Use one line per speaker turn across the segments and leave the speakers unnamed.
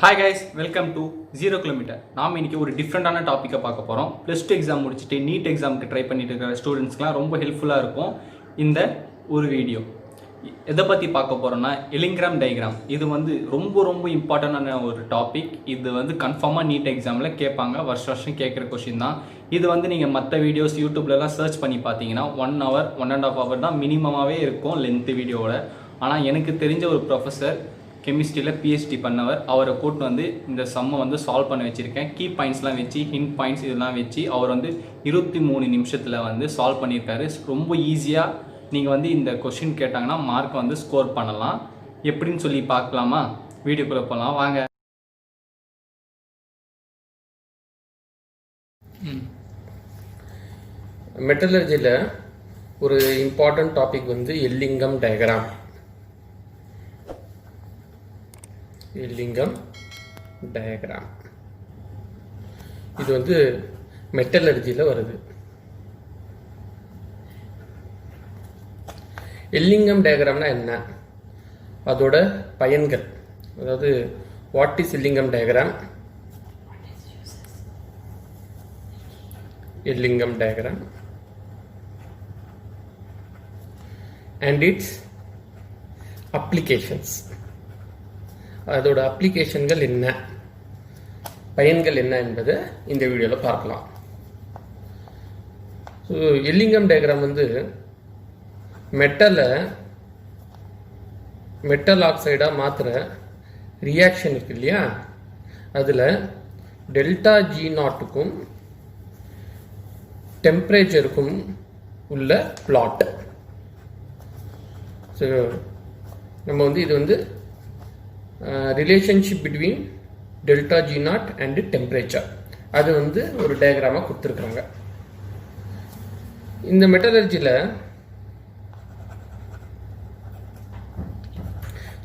Hi guys, welcome to 0 kilometre. நாம் இன்றைக்கி ஒரு டிஃப்ரெண்ட்டான டாப்பிக்கை பார்க்க போகிறோம். +2 எக்ஸாம் முடிச்சுட்டு நீட் எக்ஸாமுக்கு ட்ரை பண்ணிட்டு இருக்கிற ஸ்டூடெண்ட்ஸ்க்குலாம் ரொம்ப ஹெல்ப்ஃபுல்லாக இருக்கும் இந்த ஒரு வீடியோ. எதை பற்றி பார்க்க போகிறோன்னா எலிங்கிராம் டயக்ராம். இது ரொம்ப இம்பார்ட்டண்டான ஒரு டாபிக். இது கன்ஃபார்மாக நீட் எக்ஸாமில் கேட்பாங்க, வருஷம் கேட்குற கொஷின் தான். இது நீங்கள் மற்ற வீடியோஸ் யூடியூப்லலாம் சர்ச் பண்ணி பார்த்தீங்கன்னா 1 hour 1.5 hour தான் மினிமமாகவே இருக்கும் லென்த்து வீடியோவோட. ஆனால் எனக்கு தெரிஞ்ச ஒரு ப்ரொஃபஸர் கெமிஸ்ட்ரியில் பிஹெச்டி பண்ணவர், அவரை கூட்டு இந்த சம்மை சால்வ் பண்ண வச்சுருக்கேன். கீ பாயிண்ட்ஸ்லாம் வச்சு, ஹிண்ட் பாயிண்ட்ஸ் இதெல்லாம் வச்சு அவர் 23 நிமிஷத்தில் சால்வ் பண்ணியிருக்காரு. ரொம்ப ஈஸியாக நீங்கள் இந்த கொஷின் கேட்டாங்கன்னா மார்க் ஸ்கோர் பண்ணலாம். எப்படின்னு சொல்லி பார்க்கலாமா? வீடியோக்குள்ளே போகலாம் வாங்க.
மெட்டலர்ஜியில் ஒரு important topic Ellingham diagram. Ellingham diagram இது மெட்டலர்ஜியில் வருது. எல்லிங்கம் டயக்ராம்னா என்ன, அதோட பயன்கள், அதாவது what is Ellingham diagram, Ellingham diagram and its applications, அதோட அப்ளிகேஷன்கள் என்ன, பயன்கள் என்ன என்பதை இந்த வீடியோவில் பார்க்கலாம். ஸோ எல்லிங்கம் டயக்ராம் மெட்டல் ஆக்சைடாக மாற்றுற ரியாக்ஷன் இருக்கு இல்லையா, அதில் ΔG0க்கும் டெம்பரேச்சருக்கும் உள்ள பிளாட். ஸோ நம்ம இது relationship between ΔG0 and temperature, அது ஒரு டயக்ராமாக கொடுத்துருக்குறாங்க. இந்த மெட்டலர்ஜியில்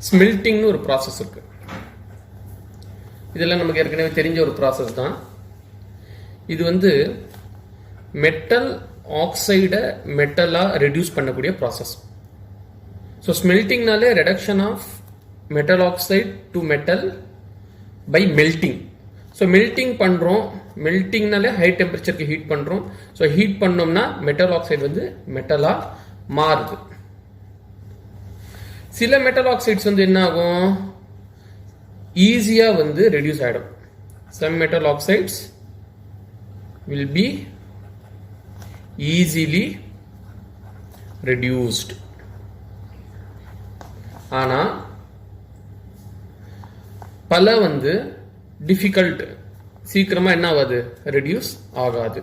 ஸ்மெல்டிங்னு ஒரு ப்ராசஸ் இருக்கு. இதெல்லாம் நமக்கு ஏற்கனவே தெரிஞ்ச ஒரு ப்ராசஸ் தான். இது மெட்டல் ஆக்சைடை மெட்டலாக ரெடியூஸ் பண்ணக்கூடிய ப்ராசஸ். ஸோ ஸ்மெல்டிங்னாலே reduction of metal oxide to metal by melting. So melting பண்ணுறோம், மெல்டிங்னாலே ஹை டெம்பரேச்சருக்கு ஹீட் பண்ணுறோம். ஸோ ஹீட் பண்ணோம்னா மெட்டல் ஆக்சைடு மெட்டலாக மாறுது. சில மெட்டல் ஆக்சைட்ஸ் என்ன ஆகும், ஈஸியாக ரெடியூஸ் ஆகிடும். Some metal oxides will be easily reduced. ஆனா பல டிஃபிகல்ட், சீக்கிரமா என்ன ஆகாது, ரெடியூஸ் ஆகாது.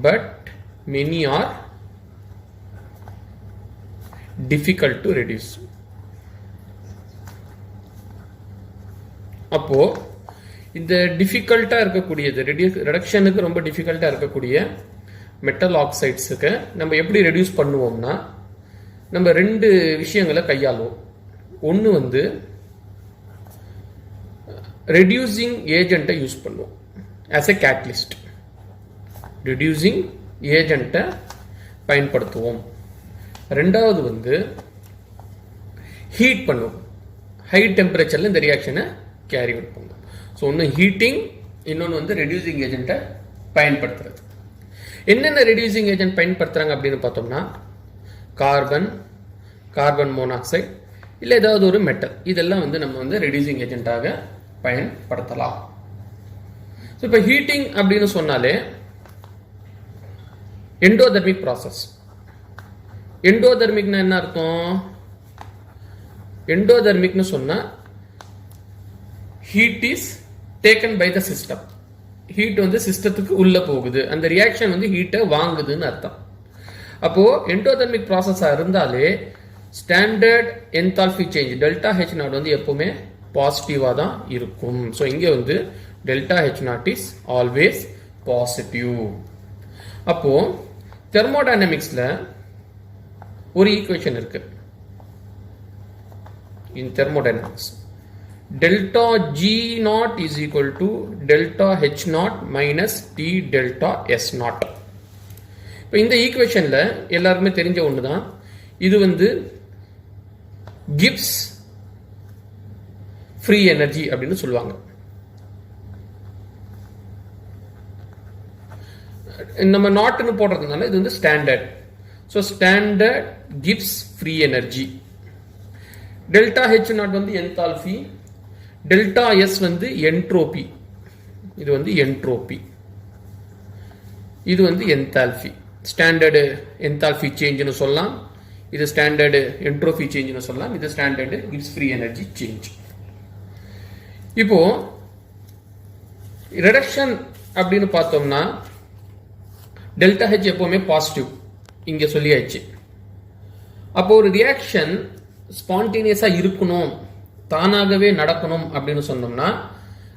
But many are difficult to reduce. அப்போ இந்த டிஃபிகல்ட்டா இருக்கக்கூடியது, ரெடக்ஷனுக்கு ரொம்ப டிஃபிகல்ட்டா இருக்கக்கூடிய மெட்டல் ஆக்சைட்ஸுக்கு நம்ம எப்படி ரெடியூஸ் பண்ணுவோம்னா, நம்ம 2 விஷயங்களை கையாளுவோம். ஒன்று ரெடியூசிங் ஏஜென்ட்டை யூஸ் பண்ணுவோம் ஆஸ் எ கேட்டலிஸ்ட். ரெடியூசிங் ஏஜென்ட்டை பயன்படுத்துவோம். ரெண்டாவது ஹீட் பண்ணுவோம். ஹை டெம்பரேச்சரில் இந்த ரியாக்ஷனை கேரி அவுட் பண்ணுவோம். ஸோ ஒன்று ஹீட்டிங், இன்னொன்று ரெடியூசிங் ஏஜென்ட்டை பயன்படுத்துறது. என்னென்ன ரெடியூசிங் ஏஜென்ட் பயன்படுத்துகிறாங்க அப்படின்னு பார்த்தோம்னா, கார்பன் மோனாக்சைடு இல்லை ஏதாவது ஒரு மெட்டல், இதெல்லாம் நம்ம ரெடியூசிங் ஏஜென்ட்டாக பயன்படுத்தலாம். ஸோ இப்போ ஹீட்டிங் அப்படின்னு சொன்னாலே எண்டோதெர்மிக் ப்ராசஸ். எண்டோதெர்மிக்னா என்ன அர்த்தம்? எண்டோதெர்மிக்னு சொன்னா heat is taken by the system. Heat சிஸ்டத்துக்கு உள்ள போகுது, அந்த ரியாக்ஷன் ஹீட்டை வாங்குதுன்னு அர்த்தம். அப்போ எண்டோதெர்மிக் ப்ராசஸா இருந்தாலே ஸ்டாண்டர்ட் என்தால்பி சேஞ்ச் ΔH0 எப்பவுமே பாசிட்டிவா தான் இருக்கும். ஸோ இங்கே ΔH0 இஸ் ஆல்வேஸ் பாசிட்டிவ். அப்போ தெர்மோடைனமிக்ஸ்ல ஒரு ஈக்குவேஷன் இருக்கு. இன் thermodynamics ΔG0 is equal to ΔH0 minus T delta S0. இப்போ இந்த ஈக்குவேஷன்ல எல்லாருமே தெரிஞ்ச ஒன்று தான். இது கிப்ஸ் ஃப்ரீ எனர்ஜி அப்படின்னு சொல்லுவாங்க. நம்ம நாட்னு போடுறதுனால இது வந்து standard. So standard gives free energy. Delta H naught வந்து என்தால்பி, டெல்டா எஸ் வந்து என்ட்ரோபி, இது வந்து என்ட்ரோபி, இது வந்து என்தால்பி. ஸ்டாண்டர்டு என்தால்பி சேஞ்ச்னு சொல்லலாம், இது ஸ்டாண்டர்டு என்ட்ரோபி சேஞ்ச்னு சொல்லலாம், இது standard gives free energy change. இப்போ ரிடக்ஷன் அப்படின்னு பார்த்தோம்னா டெல்டா ஹெச் எப்பவுமே பாசிட்டிவ், இங்க சொல்லியாச்சு. அப்போ ஒரு ரியாக்ஷன் ஸ்பான்டேனியஸா இருக்கணும், தானாகவே நடக்கணும் அப்படின்னு சொன்னோம்னா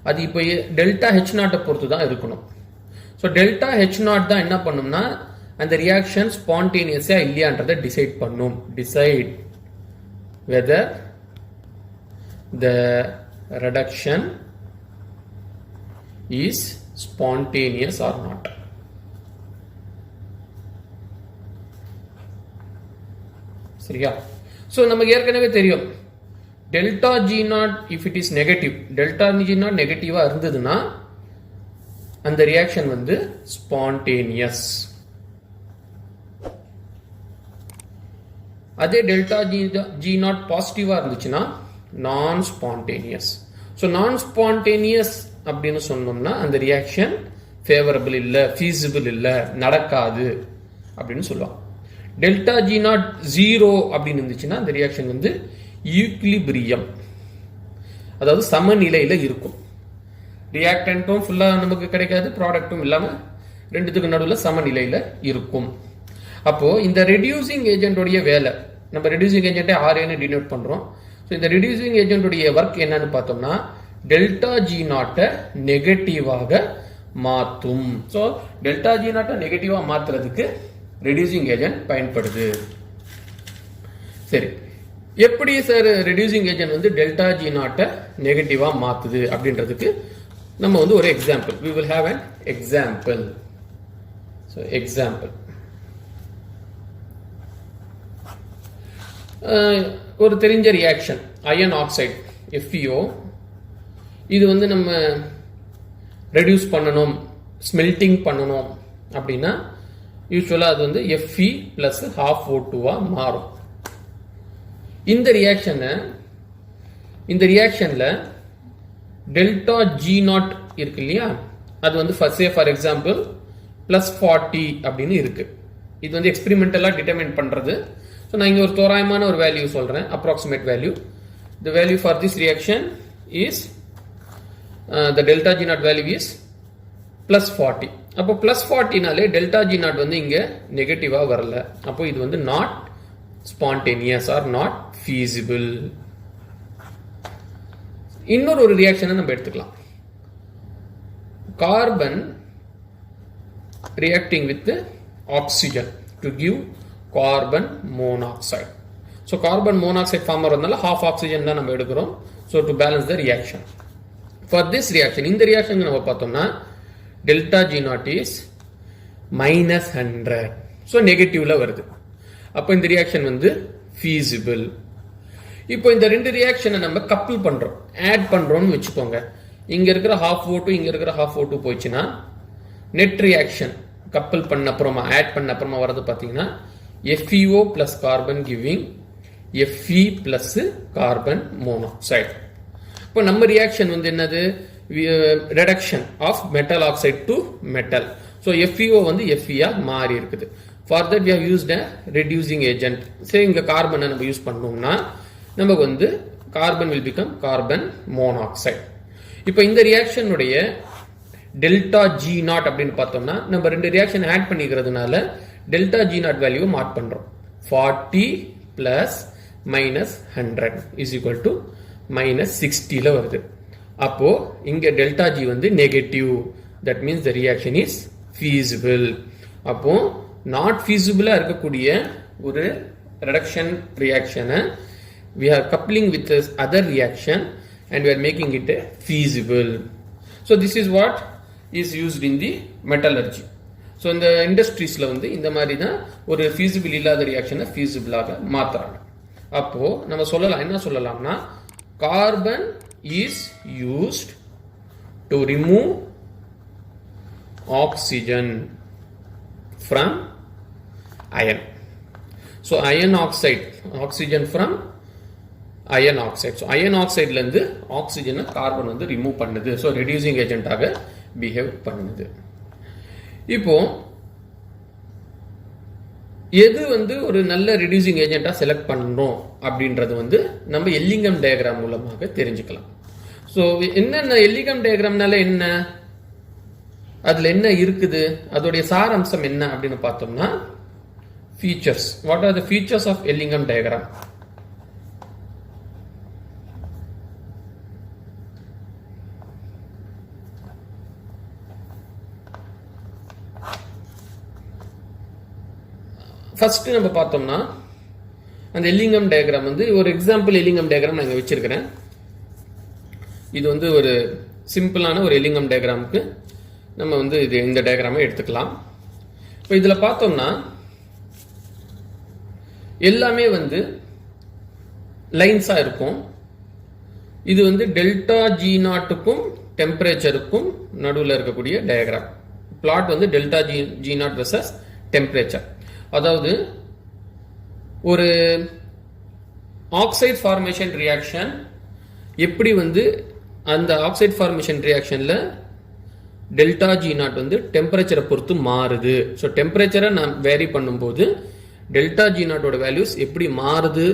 அது இப்போ டெல்டா ஹெச் நாட்டை பொறுத்து தான் இருக்கணும். ஸோ டெல்டா ஹெச் நாட் தான் என்ன பண்ணும்னா அந்த ரியாக்ஷன் ஸ்பான்டேனியஸா இல்லையான்றதை டிசைட் பண்ணும். Decide whether the reduction is spontaneous or not. சரியா? ஸோ நமக்கு ஏற்கனவே தெரியும் delta G naught if it is negative, delta G naught நெகட்டிவா இருந்ததுன்னா அந்த ரியாக்ஷன் வந்து ஸ்பான்டேனியஸ். அதே டெல்டா ஜி நாட் பாசிட்டிவா இருந்துச்சுன்னா நான் ஸ்பான்டேனியஸ். ஸோ நான் ஸ்பான்டேனியஸ் அப்படின்னு சொன்னோம்னா அந்த ரியாக்ஷன் ஃபேவரபிள் இல்லை, ஃபீஸிபிள் இல்லை, நடக்காது அப்படின்னு சொல்லுவாங்க. டெல்டா ஜி நாட் ஜீரோ அப்படின்னு இருந்துச்சுன்னா அந்த ரியாக்ஷன் வந்து ஈக்லிபிரியம், அதாவது சமநிலையில இருக்கும். ரியாக்டன்ட்டும் ஃபுல்லா நமக்கு கிடைக்காது, ப்ராடக்ட்டும் இல்லாம ரெண்டுத்துக்கு நடுவில் சமநிலையில இருக்கும். அப்போ இந்த ரெடியூசிங் ஏஜென்டோடைய வேலை, நம்ம ரெடியூசிங் ஏஜென்ட்டை ஆர்ஏன்னு டினோட் பண்றோம். ஸோ இந்த ரெடியூசிங் ஏஜென்டோடைய ஒர்க் என்னன்னு பார்த்தோம்னா டெல்டா ஜி நாட்டை நெகட்டிவாக மாற்றும். ஸோ டெல்டா ஜி நாட்டை நெகட்டிவா மாத்துறதுக்கு ரெடியூசிங் ஏஜென்ட் பயன்படுது. சரி, எப்படி சார் ரெடியூசிங் ஏஜென்ட் வந்து டெல்டா ஜி நாட்டை நெகட்டிவா மாத்துது அப்படின்றதுக்கு நம்ம வந்து ஒரு example, we will have an example. So example, ஒரு தெரிஞ்ச ரியாக்ஷன் அயன் ஆக்சைடு FeO, இது வந்து நம்ம ரெடியூஸ் பண்ணணும், ஸ்மெல்டிங் பண்ணணும் அப்படின்னா யூஸ்வலா அது வந்து Fe பிளஸ் half O2 மாறும். இந்த ரியாக்ஷன்ல டெல்டா ஜி நாட் இருக்கு இல்லையா, அது வந்து ஃபார் எக்ஸாம்பிள் +40 அப்படின்னு இருக்கு. இது வந்து எக்ஸ்பெரிமெண்டலா டிட்டர்மைன் பண்றது. ஸோ நான் இங்க ஒரு தோராயமான ஒரு வேல்யூ சொல்றேன், approximate value. The value for this reaction is the delta G not value is +40. அப்போ +40நாலே டெல்டா ஜி நாட் வந்து இங்க நெகட்டிவா வரல. அப்போ இது வந்து not spontaneous or not feasible. இன்னொரு ஒரு ரியாக்ஷனை நம்ம எடுத்துக்கலாம். Carbon reacting with oxygen to give carbon monoxide. So carbon monoxide form வரதுனால ஹாஃப் ஆக்சிஜன் தான் நம்ம எடுக்கிறோம். So to balance the reaction. For this reaction, இந்த ரியாக்ஷன் நம்ம பார்த்தோம்னா delta G naught is -100. So நெகட்டிவ்ல வருது. அப்போ இந்த ரியாக்ஷன் வந்து feasible. இப்போ இந்த ரெண்டு ரியாக்ஷனை நம்ம கப்பிள் பண்றோம், ஆட் பண்றோம்னு வச்சுக்கோங்க. இங்க இருக்கிற half O2 இங்க இருக்கிற half O2 போயிடுச்சுன்னா நெட் ரியாக்ஷன் கப்பிள் பண்ண அப்புறமா ஆட் பண்ண அப்புறமா வரது பாத்தீங்கன்னா FeO plus carbon giving Fe plus carbon monoxide. இப்போ நம்ம ரியாக்ஷன் வந்து என்னது, reduction of metal oxide to metal. So FeO வந்து Fe மாறி இருக்குது. For that we have used a reducing agent. Say இங்க கார்பனை நம்ம யூஸ் பண்ணோம்னா நமக்கு வந்து carbon will become carbon monoxide. இப்போ இந்த ரியாக்ஷனுடைய டெல்டா ஜி நாட் அப்படின்னு பார்த்தோம்னா நம்ம ரெண்டு ரியாக்ஷன் ஆட் பண்ணிக்கிறதுனால டெல்டா ஜி நாட் வேல்யூவை மார்க் பண்றோம். 40 பிளஸ் -100 இஸ் ஈக்குவல் டு -60ல வருது. அப்போ இங்க டெல்டா ஜி வந்து negative. That means the reaction is feasible. அப்போ நாட் feasible இருக்கக்கூடிய ஒரு reduction reaction we are coupling with this other reaction and we are making it feasible. So this is what is used in the metallurgy. So இந்த இண்டஸ்ட்ரீஸ்ல வந்து இந்த மாதிரி தான் ஒரு feasible இல்லாத ரியாக்ஷனை feasible ஆக மாத்துறாங்க. அப்போ நம்ம சொல்லலாம், என்ன சொல்லலாம்னா carbon is used to remove oxygen from iron. So iron oxide, oxygen from iron oxide. So iron oxide ல இருந்து oxygen கார்பன் வந்து ரிமூவ் பண்ணுது. So reducing agent ஆக behave பண்ணுது. இப்போ எது வந்து ஒரு நல்ல reducing agent செலக்ட் பண்ணணும் அப்படின்றது வந்து நம்ம எல்லிங்கம் டயக்ராம் மூலமாக தெரிஞ்சுக்கலாம். ஸோ என்னென்ன எல்லிங்கம் டயக்ராம்னால என்ன, அதுல என்ன இருக்குது, அதோடைய சாராம்சம் என்ன அப்படின்னு பார்த்தோம்னா features. What are the features of Ellingham diagram? First நம்ம பார்த்தோம்னா அந்த எல்லிங்கம் டயக்ராம் வந்து ஒரு எக்ஸாம்பிள் எல்லிங்கம் டயக்ராம் நான் இங்க வச்சிருக்கிறேன். இது வந்து ஒரு சிம்பிளான ஒரு எல்லிங்கம் டயக்ராமுக்கு நம்ம வந்து இது இந்த டயக்ராமை எடுத்துக்கலாம். இப்போ இதுல பார்த்தோம்னா எல்லாமே வந்து லைன்ஸா இருக்கும். இது வந்து டெல்டா ஜி நாட்டுக்கும் டெம்பரேச்சருக்கும் நடுவில் இருக்கக்கூடிய டயக்ராம். பிளாட் வந்து delta G naught versus temperature. அதாவது ஒரு ஆக்சைடு ஃபார்மேஷன் ரியாக்ஷன் எப்படி வந்து அந்த ஆக்சைடு ஃபார்மேஷன் ரியாக்ஷன்ல டெல்டா ஜி நாட் வந்து டெம்பரேச்சரை பொறுத்து மாறுது. ஸோ டெம்பரேச்சரை நான் வேரி பண்ணும்போது டெல்டா ஜி நாட்டோட வேல்யூஸ் எப்படி மாறுது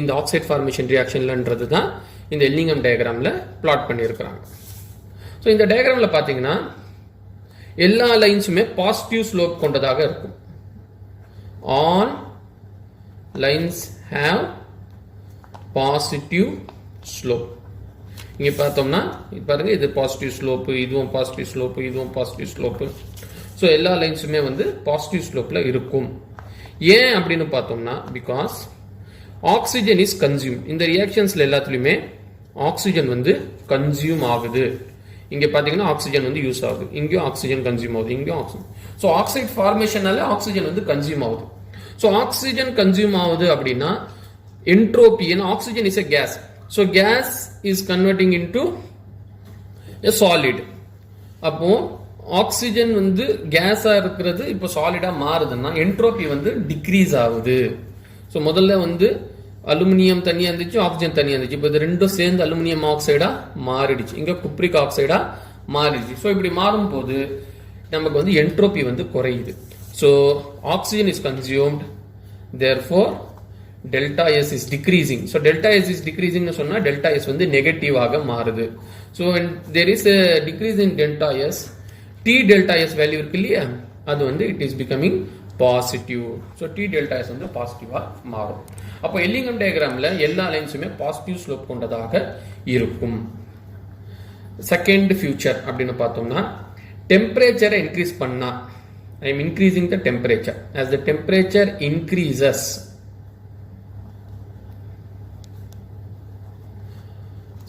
இந்த ஆக்சைடு ஃபார்மேஷன் ரியாக்ஷன்லன்றது தான் இந்த எல்லிங்கம் டயக்ராம்ல பிளாட் பண்ணியிருக்கிறாங்க. ஸோ இந்த டயக்ராம்ல பார்த்தீங்கன்னா எல்லா லைன்ஸுமே பாசிட்டிவ் ஸ்லோப் கொண்டதாக இருக்கும். All lines have positive slope. இங்க பார்த்தோம்னா பாருங்க, இது பாசிட்டிவ் ஸ்லோப், இதுவும் பாசிட்டிவ் ஸ்லோப், இதுவும் பாசிட்டிவ் ஸ்லோப். ஸோ எல்லா லைன்ஸுமே வந்து பாசிட்டிவ் ஸ்லோப்ல இருக்கும். ஏன் அப்படின்னு பார்த்தோம்னா பிகாஸ் ஆக்சிஜன் இஸ் கன்சியூம். இந்த ரியாக்ஷன்ஸ்ல எல்லாத்துலயுமே ஆக்சிஜன் வந்து கன்சியூம் ஆகுது. இங்க பாத்தீங்கன்னா ஆக்சிஜன் வந்து யூஸ் ஆகுது, இங்கேயும் ஆக்சிஜன் கன்சியூம் ஆகுது, இங்கேயும் ஆக்சிஜன். ஸோ ஆக்சைடு ஃபார்மேஷனால ஆக்சிஜன் வந்து கன்சியூம் ஆகுது. ஸோ ஆக்சிஜன் கன்சியூம் ஆகுது அப்படின்னா என்ட்ரோபி, ஏன்னா oxygen is a gas. So gas is converting into a solid. அப்போ ஆக்சிஜன் வந்து கேஸா இருக்கிறது இப்போ சாலிடா மாறுதுன்னா என்ட்ரோபி வந்து டிக்ரீஸ் ஆகுது. ஸோ முதல்ல வந்து அலுமினியம் தனியா இருந்துச்சு, ஆக்சிஜன் தனியா இருந்துச்சு. இப்போ இது ரெண்டும் சேர்ந்து அலுமினியம் ஆக்சைடா மாறிடுச்சு, இங்க குப்ரிக் ஆக்சைடா மாறிடுச்சு. ஸோ இப்படி மாறும் போது நமக்கு வந்து என்ட்ரோபி வந்து குறையுது. So oxygen is consumed, therefore delta S is decreasing. So delta S is decreasing னு சொன்னா delta S வந்து நெகட்டிவாக மாறுது. So when there is a decrease in delta S, T delta S value இருக்கு இல்லையா, அது வந்து it is becoming positive. So T delta S வந்து பாசிட்டிவா மாறும். அப்போ எல்லிங்கம் டயக்ராம்ல எல்லா லைன்ஸுமே பாசிட்டிவ் ஸ்லோப் கொண்டதாக இருக்கும். செகண்ட் ஃபியூச்சர் அப்படின்னு பார்த்தோம்னா டெம்பரேச்சரை இன்க்ரீஸ் பண்ணா, I am increasing the temperature. As the temperature increases,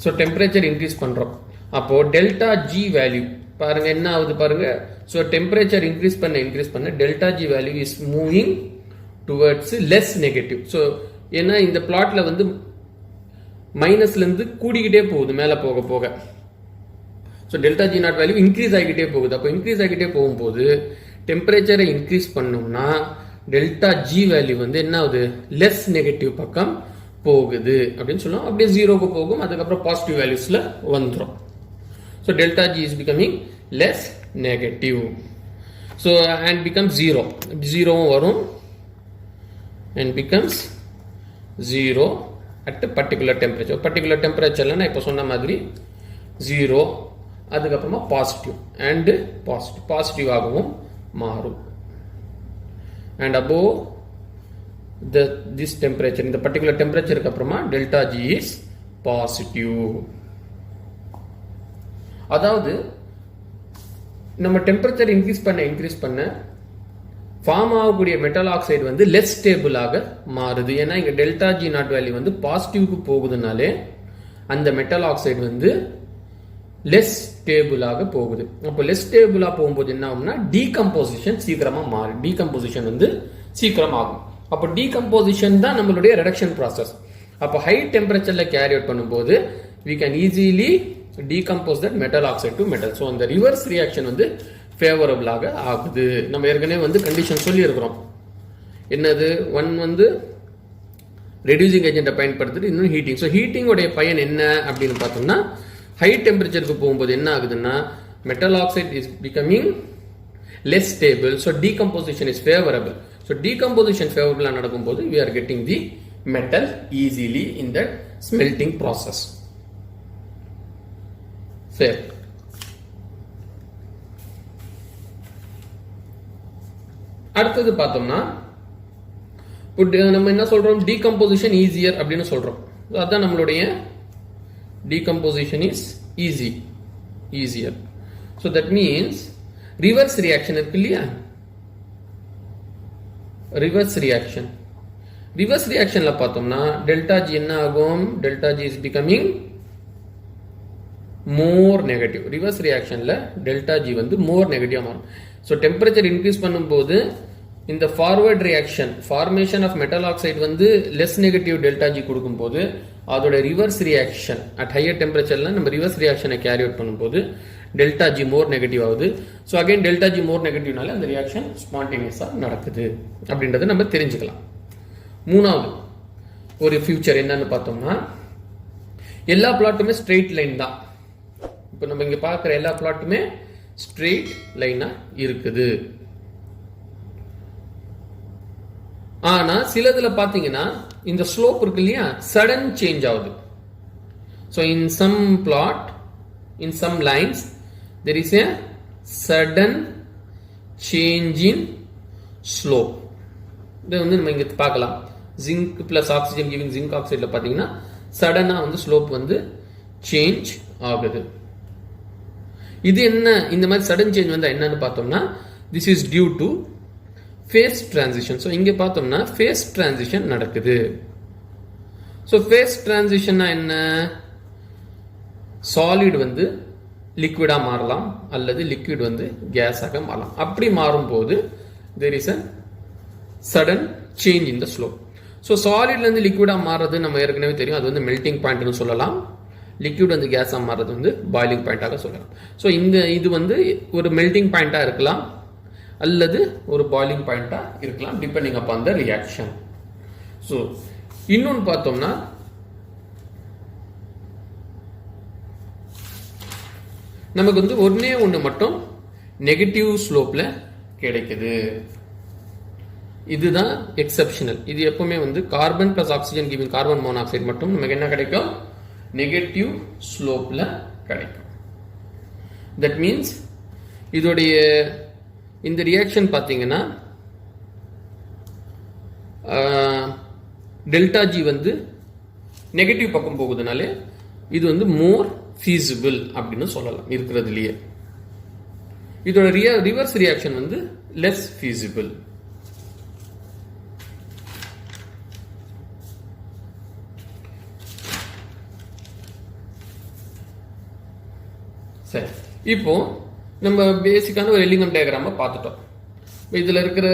so temperature increase பண்றோம். அப்போ டெல்டா ஜி வேல்யூ பாருங்க என்ன ஆகுது பாருங்க. ஸோ டெம்பரேச்சர் இன்க்ரீஸ் பண்ண delta G value is moving towards less negative. So ஏன்னா இந்த பிளாட்ல வந்து மைனஸ்ல இருந்து கூடிக்கிட்டே போகுது மேல போக போக. So delta G not value increase ஆகிக்கிட்டே போகுது. அப்போ இன்க்ரீஸ் ஆகிக்கிட்டே போகும்போது டெம்பரேச்சரை இன்க்ரீஸ் பண்ணோம்னா டெல்டா ஜி வேல்யூ வந்து என்ன ஆகுது, லெஸ் நெகட்டிவ் பக்கம் போகுது அப்படின்னு சொல்லுவோம். அப்படியே ஜீரோக்கு போகும், அதுக்கப்புறம் பாசிட்டிவ் வேல்யூஸ்ல வந்துடும். So delta G is becoming less negative. So and become zero, ஜீரோவும் வரும் and becomes zero at particular temperature. Particular டெம்பரேச்சர்ல நான் இப்போ சொன்ன மாதிரி ஜீரோ, அதுக்கப்புறமா பாசிட்டிவ் அண்ட் பாசிட்டிவ் ஆகவும் மாறும். அண்ட் above this temperature, இந்த பர்டிகுலர் டெம்பரேச்சருக்கு அப்புறமா டெல்டா ஜி இஸ் பாசிட்டிவ். அதாவது நம்ம டெம்பரேச்சர் இன்க்ரீஸ் பண்ண ஃபார்ம் ஆகக்கூடிய மெட்டல் ஆக்சைடு வந்து லெஸ் ஸ்டேபிளாக மாறுது. ஏன்னா இங்க டெல்டா ஜி நாட் வேல்யூ வந்து பாசிட்டிவ்க்கு போகுதுனாலே அந்த மெட்டல் ஆக்சைடு வந்து லெஸ் ஸ்டேபிளாக போகுது. அப்போ லெஸ் ஸ்டேபிளா போகும்போது என்ன ஆகும்னா டீகம்போசிஷன் சீக்கிரமா மாறும். டீகம்போசிஷன் வந்து சீக்கிரம் ஆகும். அப்போ டீகம்போசிஷன் தான் நம்மளுடைய ரிடக்ஷன் ப்ராசஸ். அப்போ ஹை டெம்பரேச்சர்ல கேரி அவுட் பண்ணும்போது we can easily decompose that metal oxide to metal. So அந்த reverse reaction வந்து favorable ஆக ஆகுது. நம்ம ஏற்கனவே வந்து கண்டிஷன் சொல்லி இருக்கிறோம். என்னது? ஒன் வந்து ரெடியூசிங் ஏஜென்ட்டை பயன்படுத்திட்டு இன்னும் ஹீட்டிங். ஸோ ஹீட்டிங் உடைய பயன் என்ன அப்படின்னு பார்த்தோம்னா, ஹை டெம்பரேச்சருக்கு போகும்போது என்ன ஆகுதுன்னா, metal oxide is becoming less stable, so decomposition is favorable. So decomposition favorable நடக்கும்போது we are getting the metal easily in that smelting process. சரி, அடுத்தது பார்த்தோம்னா நம்ம என்ன சொல்றோம், decomposition easier அப்படின்னு சொல்றோம். அதான் நம்மளுடைய decomposition is easier. So that means reverse reaction இருக்கு இல்லையா, ரிவர்ஸ் ரியாக்ஷன்ல பார்த்தோம்னா டெல்டா ஜி என்ன ஆகும், delta G is becoming more negative. Reverse ரியாக்ஷன்ல டெல்டா ஜி வந்து மோர் நெகட்டிவ் மாறும். ஸோ டெம்பரேச்சர் இன்க்ரீஸ் பண்ணும்போது இந்த forward reaction formation of metal oxide வந்து லெஸ் நெகட்டிவ் டெல்டா ஜி கொடுக்கும்போது அதோட ரிவர்ஸ் ரியாக்ஷன் அட் ஹையர் டெம்பரேச்சர்ல நம்ம ரிவர்ஸ் ரியாக்ஷனை கேரி அவுட் பண்ணும்போது டெல்டா ஜி மோர் நெகட்டிவ் ஆகுது. So again delta G more நெகட்டிவ்னால அந்த ரியாக்ஷன் ஸ்பான்டேனியஸாக நடக்குது அப்படின்றத நம்ம தெரிஞ்சுக்கலாம். மூணாவது ஒரு ஃபியூச்சர் என்னன்னு பார்த்தோம்னா, எல்லா பிளாட்டுமே ஸ்ட்ரெயிட் லைன் தான். இப்போ நம்ம இங்க பார்க்குற எல்லா பிளாட்டுமே ஸ்ட்ரெயிட் லைனா இருக்குது. ஆனா சிலதுல பாத்தீங்கன்னா இந்த ஸ்லோப் இருக்கு இல்லையா, சடன் சேஞ்ச் ஆகுது. So in some plot, in some lines there is a sudden change in slope. இதை வந்து நம்ம இங்க பார்க்கலாம். Zinc plus oxygen giving zinc ஆக்சைடுல பாத்தீங்கன்னா சடனா வந்து ஸ்லோப் வந்து சேஞ்ச் ஆகுது. இது என்ன, இந்த மாதிரி சடன் சேஞ்ச் வந்தா என்னன்னு பார்த்தோம்னா, this is due to phase transition. So இங்க பார்த்தோம்னா phase transition நடக்குது. ஸோ phase transition என்ன, சாலிட் வந்து லிக்விடா மாறலாம் அல்லது லிக்விட் வந்து கேஸாக மாறலாம். அப்படி மாறும்போது there is a sudden change in the slope. So சாலிட்ல இருந்து லிக்விடா மாறுறது நம்ம ஏற்கனவே தெரியும், அது வந்து மெல்டிங் பாயிண்ட்னு சொல்லலாம். லிக்விட் வந்து கேஸா மாறுறது வந்து பாயிலிங் பாயிண்டாக சொல்லலாம். ஸோ இது வந்து ஒரு மெல்டிங் பாயிண்டா இருக்கலாம் அல்லது ஒரு பாயிலிங் பாயிண்டா இருக்கலாம், depending upon the reaction. So இன்னொன்று பார்த்தோம்னா, நமக்கு வந்து ஒன்னே ஒன்று மட்டும் நெகட்டிவ் ஸ்லோப்ல கிடைக்குது. இதுதான் எக்ஸப்ஷனல். இது எப்பவுமே வந்து carbon plus oxygen giving carbon monoxide மட்டும் நமக்கு என்ன கிடைக்கும், நெகட்டிவ் ஸ்லோப்ல கிடைக்கும். தட் மீன்ஸ் இதோடைய இந்த ரியாக்ஷன் பார்த்தீங்கன்னா டெல்டா ஜி வந்து நெகட்டிவ் பக்கம் போகுதுனால இது வந்து மோர் feasible அப்படின்னு சொல்லலாம் இருக்கிறதுலயே. இதோட ரிவர்ஸ் ரியாக்ஷன் வந்து less feasible. சரி, இப்போ நம்ம பேசிக்கான ஒரு எலிமெண்ட் டயக்ராம பார்த்துட்டோம். இதுல இருக்கிற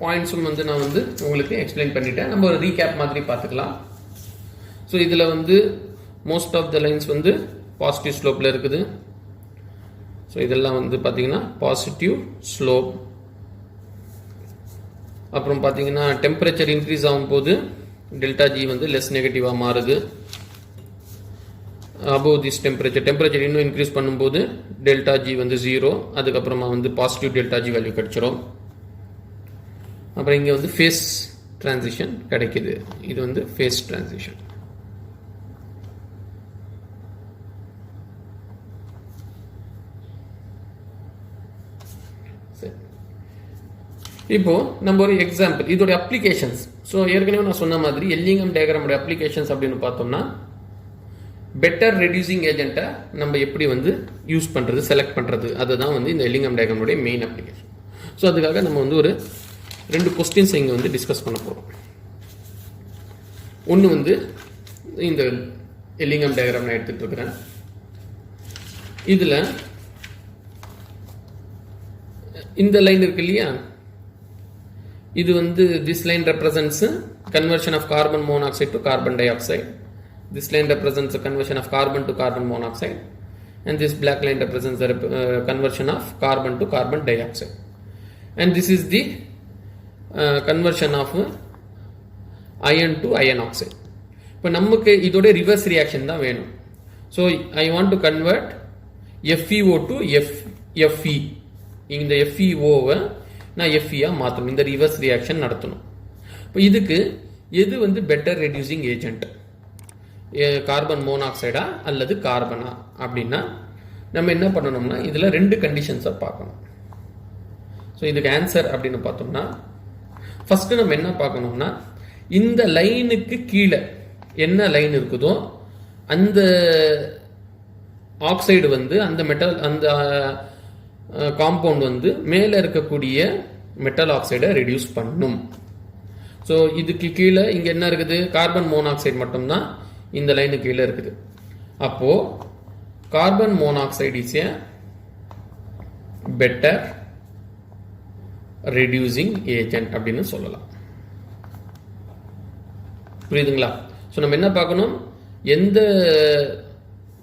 பாயிண்ட்ஸும் வந்து நான் வந்து உங்களுக்கு எக்ஸ்பிளைன் பண்ணிட்டேன். நம்ம ஒரு ரீகேப் மாதிரி பார்த்துக்கலாம். ஸோ இதுல வந்து மோஸ்ட் ஆஃப் த லைன்ஸ் வந்து பாசிட்டிவ் ஸ்லோப்ல இருக்குது. ஸோ இதெல்லாம் வந்து பார்த்தீங்கன்னா பாசிட்டிவ் ஸ்லோப். அப்புறம் பார்த்தீங்கன்னா டெம்பரேச்சர் இன்க்ரீஸ் ஆகும் போது டெல்டா ஜி வந்து லெஸ் நெகட்டிவாக மாறுது. அபோவ் திஸ் டெம்பரேச்சர் இன்னும் இன்க்ரீஸ் பண்ணும்போது டெல்டா ஜி வந்து 0, அதுக்கப்புறமா வந்து பாசிட்டிவ் டெல்டா ஜி வேல்யூ கிடைச்சிரும். அப்புறம் இங்கே வந்து ஃபேஸ் டிரான்சிஷன் கிடைக்குது. இது வந்து ஃபேஸ் டிரான்சிஷன். இப்போ நம்ம ஒரு எக்ஸாம்பிள், இதோட அப்ளிகேஷன்ஸ். ஸோ ஏற்கனவே நான் சொன்ன மாதிரி எல்லிங்கம் டயக்ராமோட அப்ளிகேஷன்ஸ் அப்படின்னு பார்த்தோம்னா, பெட்டர் ரெடியூசிங் ஏஜென்ட்டை நம்ம எப்படி வந்து யூஸ் பண்ணுறது, செலக்ட் பண்ணுறது, அதுதான் வந்து இந்த எல்லிங்கம் டயக்ராமோட மெயின் அப்ளிகேஷன். ஸோ அதுக்காக நம்ம வந்து ஒரு 2 கொஸ்டின்ஸ் இங்கே வந்து டிஸ்கஸ் பண்ண போகிறோம். ஒன்று வந்து இந்த எல்லிங்கம் டயக்ராம் நான் எடுத்துகிட்டு இருக்கிறேன். இதில் இந்த லைன் இருக்கு இல்லையா, இது வந்து this line represents conversion of carbon monoxide to carbon dioxide. This line represents the conversion of carbon to carbon monoxide, and this black line represents the conversion of carbon to carbon dioxide, and this is the conversion of iron to iron oxide. இப்போ நமக்கு இதோட reverse reaction தான் வேணும். So I want to convert FeO to Fe. இந்த FeOவை நான் Fe-ஆ மாற்றணும். இந்த reverse reaction நடத்தணும். இப்போ இதுக்கு எது வந்து பெட்டர் ரெடியூசிங் ஏஜென்ட், கார்பன் மோனாக்சைடா அல்லது கார்பனா அப்படின்னா நம்ம என்ன பண்ணணும்னா இதில் 2 கண்டிஷன்ஸை பார்க்கணும். ஸோ இதுக்கு ஆன்சர் அப்படின்னு பார்த்தோம்னா ஃபஸ்ட்டு நம்ம என்ன பார்க்கணும்னா இந்த லைனுக்கு கீழே என்ன லைன் இருக்குதோ அந்த ஆக்சைடு வந்து அந்த மெட்டல் அந்த காம்பவுண்ட் வந்து மேலே இருக்கக்கூடிய மெட்டல் ஆக்சைடை ரெடியூஸ் பண்ணும். ஸோ இதுக்கு கீழே இங்கே என்ன இருக்குது, கார்பன் மோனாக்சைடு மட்டும்தான் இந்த லைனுக்கு கீழே இருக்குது. அப்போ carbon monoxide is a better reducing agent அப்படின்னு சொல்லலாம். புரியுதுங்களா? ஸோ நம்ம என்ன பார்க்கணும், எந்த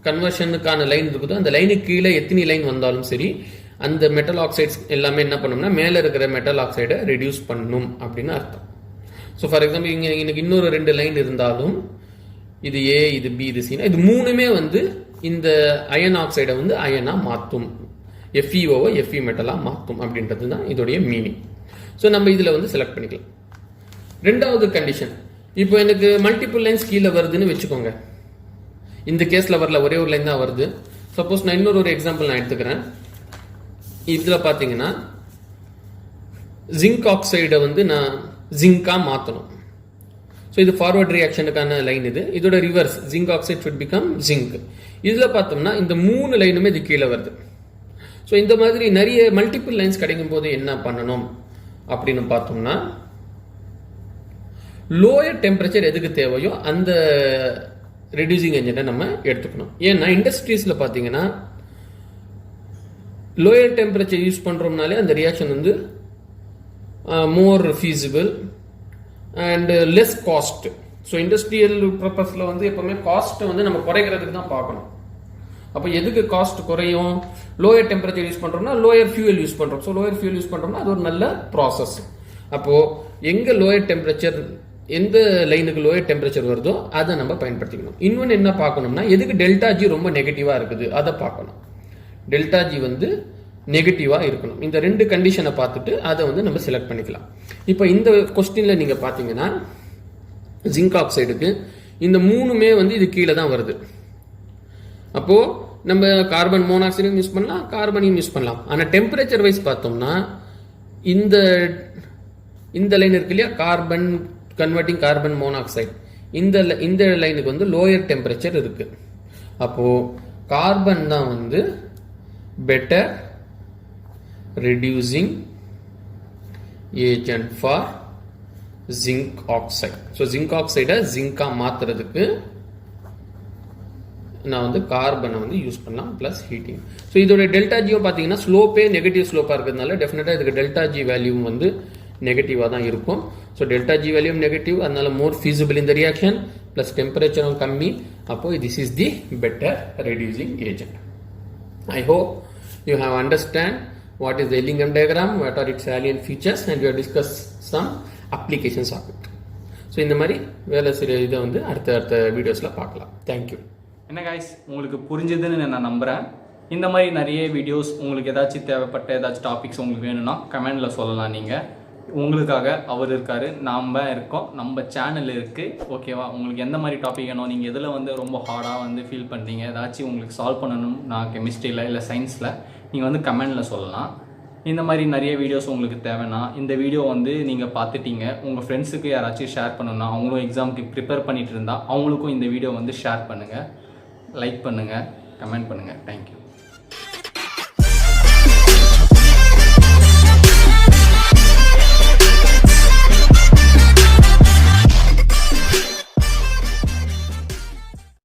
கன்வர்ஷனுக்கான லைன் இருக்குதோ அந்த லைனுக்கு கீழே எத்தனை லைன் வந்தாலும் சரி அந்த மெட்டல் ஆக்சைட்ஸ் எல்லாமே என்ன பண்ணணும்னா மேலே இருக்கிற மெட்டல் ஆக்சைடை ரெடியூஸ் பண்ணணும் அப்படின்னு அர்த்தம். ஸோ ஃபார் எக்ஸாம்பிள் இங்கே எனக்கு இன்னொரு 2 லைன் இருந்தாலும் இது ஏ, இது பி, இது சினா, இது 3மே வந்து இந்த அயன் ஆக்சைடை வந்து அயனாக மாற்றும், FeOவை Fe மெட்டலாக மாற்றும் அப்படின்றது தான் இதோடைய மீனிங். ஸோ நம்ம இதில் வந்து செலக்ட் பண்ணிக்கலாம். 2வது கண்டிஷன், இப்போ எனக்கு மல்டிபிள் லைன்ஸ் கீழே வருதுன்னு வச்சுக்கோங்க. இந்த கேஸில் வரல, ஒரே ஒரு லைன் தான் வருது. சப்போஸ் நான் இன்னொரு எக்ஸாம்பிள் நான் எடுத்துக்கிறேன். இதில் பார்த்தீங்கன்னா ஜிங்க் ஆக்சைடை வந்து நான் ஜிங்காக மாற்றணும். ஸோ இது ஃபார்வர்ட் ரியாக்ஷனுக்கான லைன். இதோட reverse zinc oxide should become zinc. இதில் பார்த்தோம்னா இந்த 3 லைனுமே இது கீழே வருது. ஸோ இந்த மாதிரி நிறைய மல்டிபிள் லைன்ஸ் கிடைக்கும் போது என்ன பண்ணணும் அப்படின்னு பார்த்தோம்னா லோயர் டெம்பரேச்சர் எதுக்கு தேவையோ அந்த ரெடியூசிங் ஏஜென்ட்டை நம்ம எடுத்துக்கணும். ஏன்னா இண்டஸ்ட்ரீஸில் பார்த்தீங்கன்னா லோயர் டெம்பரேச்சர் யூஸ் பண்ணுறோம்னாலே அந்த ரியாக்ஷன் வந்து more feasible and less cost. So industrial பர்பஸில் வந்து எப்போவுமே காஸ்ட்டை வந்து நம்ம குறைக்கிறதுக்கு தான் பார்க்கணும். அப்போ எதுக்கு காஸ்ட் குறையும், லோயர் டெம்பரேச்சர் யூஸ் பண்ணுறோம்னா லோயர் ஃபியூயல் யூஸ் பண்ணுறோம். ஸோ லோயர் ஃபியூயல் யூஸ் பண்ணுறோம்னா அது ஒரு நல்ல ப்ராசஸ். அப்போது எங்கே லோயர் டெம்பரேச்சர், எந்த லைனுக்கு லோயர் டெம்பரேச்சர் வருதோ அதை நம்ம பயன்படுத்திக்கணும். இன்னொன்று என்ன பார்க்கணும்னா எதுக்கு டெல்டா ஜி ரொம்ப நெகட்டிவாக இருக்குது அதை பார்க்கணும். டெல்டா ஜி வந்து நெகட்டிவாக இருக்கணும். இந்த 2 கண்டிஷனை பார்த்துட்டு அதை வந்து நம்ம செலக்ட் பண்ணிக்கலாம். இப்போ இந்த கொஸ்டினில் நீங்கள் பார்த்தீங்கன்னா ஜிங்க் ஆக்சைடுக்கு இந்த 3மே வந்து இது கீழே தான் வருது. அப்போது நம்ம கார்பன் மோனாக்சைடும் யூஸ் பண்ணலாம், கார்பனையும் யூஸ் பண்ணலாம். ஆனால் டெம்பரேச்சர் வைஸ் பார்த்தோம்னா இந்த லைன் இருக்கு இல்லையா, கார்பன் கன்வெர்ட்டிங் கார்பன் மோனாக்சைடு, இந்த லைனுக்கு வந்து லோயர் டெம்பரேச்சர் இருக்கு. அப்போது கார்பன் தான் வந்து better reducing agent for zinc oxide. So zinc oxide Jirga மாத்துறதுக்கு நான் வந்து கார்பனை வந்து யூஸ் பண்ணலாம் பிளஸ் ஹீட்டிங். ஸோ இதோட டெல்டா ஜியும் பார்த்தீங்கன்னா ஸ்லோப்பே நெகட்டிவ் ஸ்லோப்பாக இருக்கிறதுனால டெஃபினட்டாக இதுக்கு டெல்டா ஜி வேல்யூ வந்து நெகட்டிவாக தான் இருக்கும். So delta G value negative, அதனால மோர் ஃபீஸிபிள் இந்த ரியாக்ஷன் ப்ளஸ் டெம்பரேச்சரும் கம்மி. அப்போது this is the better reducing agent. I hope you have understand what is the Ellingham diagram, what are its salient features, and we have discussed some applications of it. So இந்த மாதிரி வேலை சில இதை வந்து அடுத்த வீடியோஸில் பார்க்கலாம். தேங்க்யூ.
என்ன காய்ஸ், உங்களுக்கு புரிஞ்சுதுன்னு நான் நம்புகிறேன். இந்த மாதிரி நிறைய வீடியோஸ் உங்களுக்கு ஏதாச்சும் தேவைப்பட்ட ஏதாச்சும் டாபிக்ஸ் உங்களுக்கு வேணும்னா கமெண்டில் சொல்லலாம். நீங்கள் உங்களுக்காக அவர் இருக்கார், நாம் இருக்கோம், நம்ம சேனல் இருக்குது. ஓகேவா? உங்களுக்கு எந்த மாதிரி டாபிக் வேணும், நீங்கள் எதில் வந்து ரொம்ப ஹார்டாக வந்து ஃபீல் பண்ணுறீங்க, ஏதாச்சும் உங்களுக்கு சால்வ் பண்ணணும் நான் கெமிஸ்ட்ரியில் இல்லை சயின்ஸில், நீங்கள் வந்து கமெண்டில் சொல்லலாம். இந்த மாதிரி நிறைய வீடியோஸ் உங்களுக்கு தேவைன்னா இந்த வீடியோ வந்து நீங்கள் பார்த்துட்டீங்க, உங்கள் ஃப்ரெண்ட்ஸுக்கு யாராச்சும் ஷேர் பண்ணணும்னா, அவங்களும் எக்ஸாமுக்கு ப்ரிப்பேர் பண்ணிகிட்டு இருந்தால் அவங்களுக்கும் இந்த வீடியோ வந்து ஷேர் பண்ணுங்கள், லைக் பண்ணுங்கள், கமெண்ட் பண்ணுங்கள். தேங்க்யூ.